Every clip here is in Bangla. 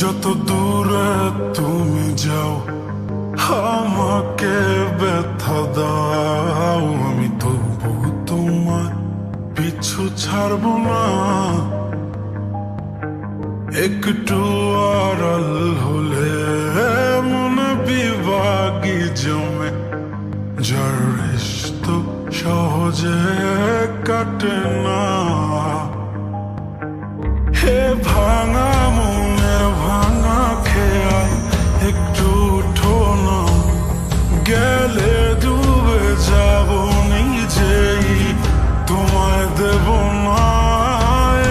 যত দূরে তুমি যাও আমাকে ব্যথা দাও, আমি তবু তোমার পিছু ছাড়ব না। একটু আড়াল হলে মনে বিভাগী জমে, যার রিশতো সহজে কাটে না। হে ভাঙা মনের ভাঙা খেয়াল, একটু উঠো না, গেলে ডুবে যাব নিজেই, তোমায় দেব না।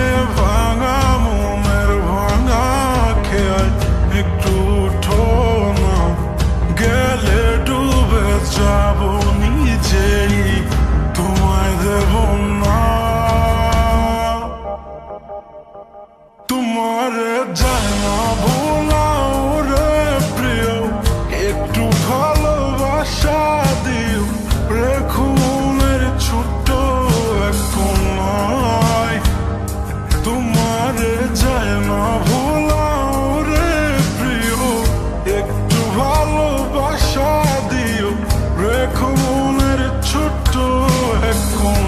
এ ভাঙা মনের ভাঙা খেয়াল, একটু উঠো না, গেলে ডুবে যাব নিজেই, তোমায় দেব না। তোমারে যায় না ভোলাও রে প্রিয়, একটু ভালোবাসা দিও, রেখো মনের ছোট্ট এক কোণায়। তোমারে যায় না ভোলাও রে প্রিয়, একটু ভালোবাসা দিও, রেখো মনের ছোট্ট এক কোণায়।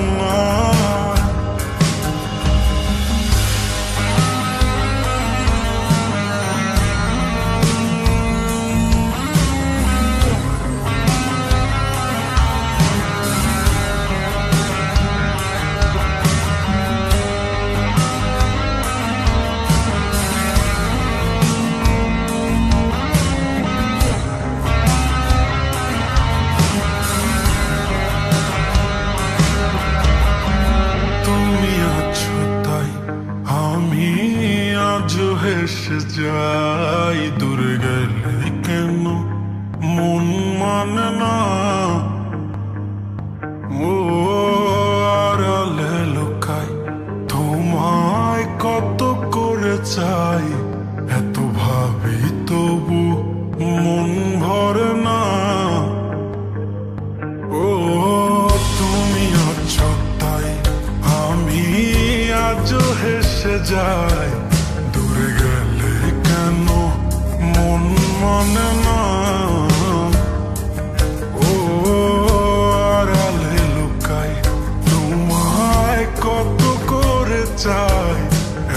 হেসে যাই, দূরে গেলে কেন মন মানে না। ও আড়ালে লুকাই, তোমায় কত করে চাই, এত ভাবি তবু মন ভরে না। ও তুমি আছো তাই আমি আজও হেসে যাই, দূরে গেলে কেন মন মানে না। ও আড়ালে লুকাই, তোমায় কত করে চাই,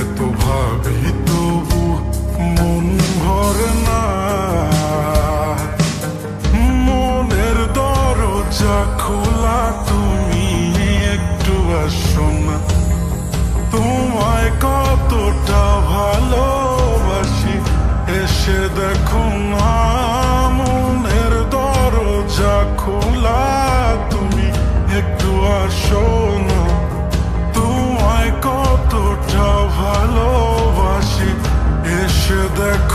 এত ভাবি তবু মন ভরে না। মনের দরজা খোলা, তুমি একটু আসো না, তোমায় কতটা ভালোবাসি এসে দেখো না। মনের দরজা খোলা, তুমি একটু আসো না, তোমায় কতটা ভালোবাসি এসে দেখো।